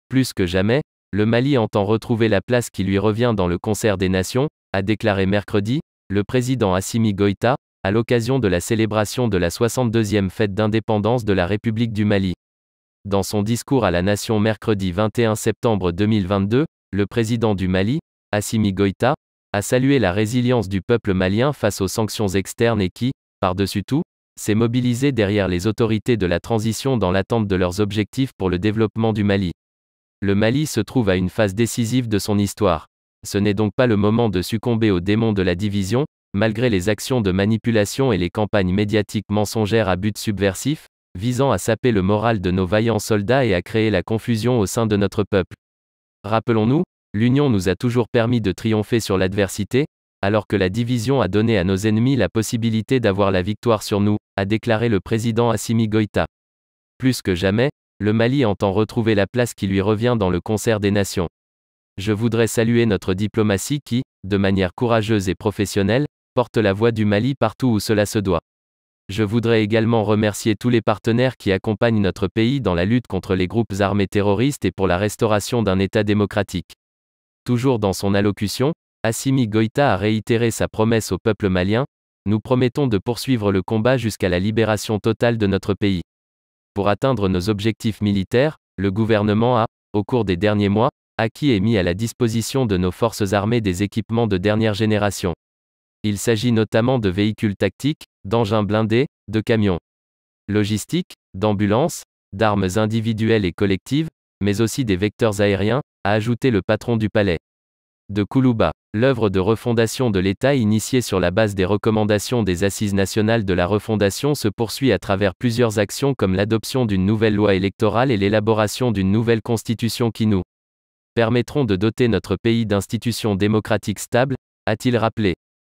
Plus que jamais, le Mali entend retrouver la place qui lui revient dans le concert des nations, a déclaré mercredi, le président Assimi Goïta, à l'occasion de la célébration de la 62e fête d'indépendance de la République du Mali. Dans son discours à la nation mercredi 21 septembre 2022, le président du Mali, Assimi Goïta, a salué la résilience du peuple malien face aux sanctions externes et qui, par-dessus tout, s'est mobilisé derrière les autorités de la transition dans l'attente de leurs objectifs pour le développement du Mali. Le Mali se trouve à une phase décisive de son histoire. Ce n'est donc pas le moment de succomber aux démons de la division, malgré les actions de manipulation et les campagnes médiatiques mensongères à but subversif, visant à saper le moral de nos vaillants soldats et à créer la confusion au sein de notre peuple. Rappelons-nous, l'union nous a toujours permis de triompher sur l'adversité, alors que la division a donné à nos ennemis la possibilité d'avoir la victoire sur nous, a déclaré le président Assimi Goïta. Plus que jamais, le Mali entend retrouver la place qui lui revient dans le concert des nations. Je voudrais saluer notre diplomatie qui, de manière courageuse et professionnelle, porte la voix du Mali partout où cela se doit. Je voudrais également remercier tous les partenaires qui accompagnent notre pays dans la lutte contre les groupes armés terroristes et pour la restauration d'un État démocratique. Toujours dans son allocution, Assimi Goïta a réitéré sa promesse au peuple malien, nous promettons de poursuivre le combat jusqu'à la libération totale de notre pays. Pour atteindre nos objectifs militaires, le gouvernement a, au cours des derniers mois, acquis et mis à la disposition de nos forces armées des équipements de dernière génération. Il s'agit notamment de véhicules tactiques, d'engins blindés, de camions logistiques, d'ambulances, d'armes individuelles et collectives, mais aussi des vecteurs aériens, a ajouté le patron du palais de Koulouba. L'œuvre de refondation de l'État initiée sur la base des recommandations des Assises nationales de la refondation se poursuit à travers plusieurs actions comme l'adoption d'une nouvelle loi électorale et l'élaboration d'une nouvelle constitution qui nous permettront de doter notre pays d'institutions démocratiques stables, a-t-il rappelé.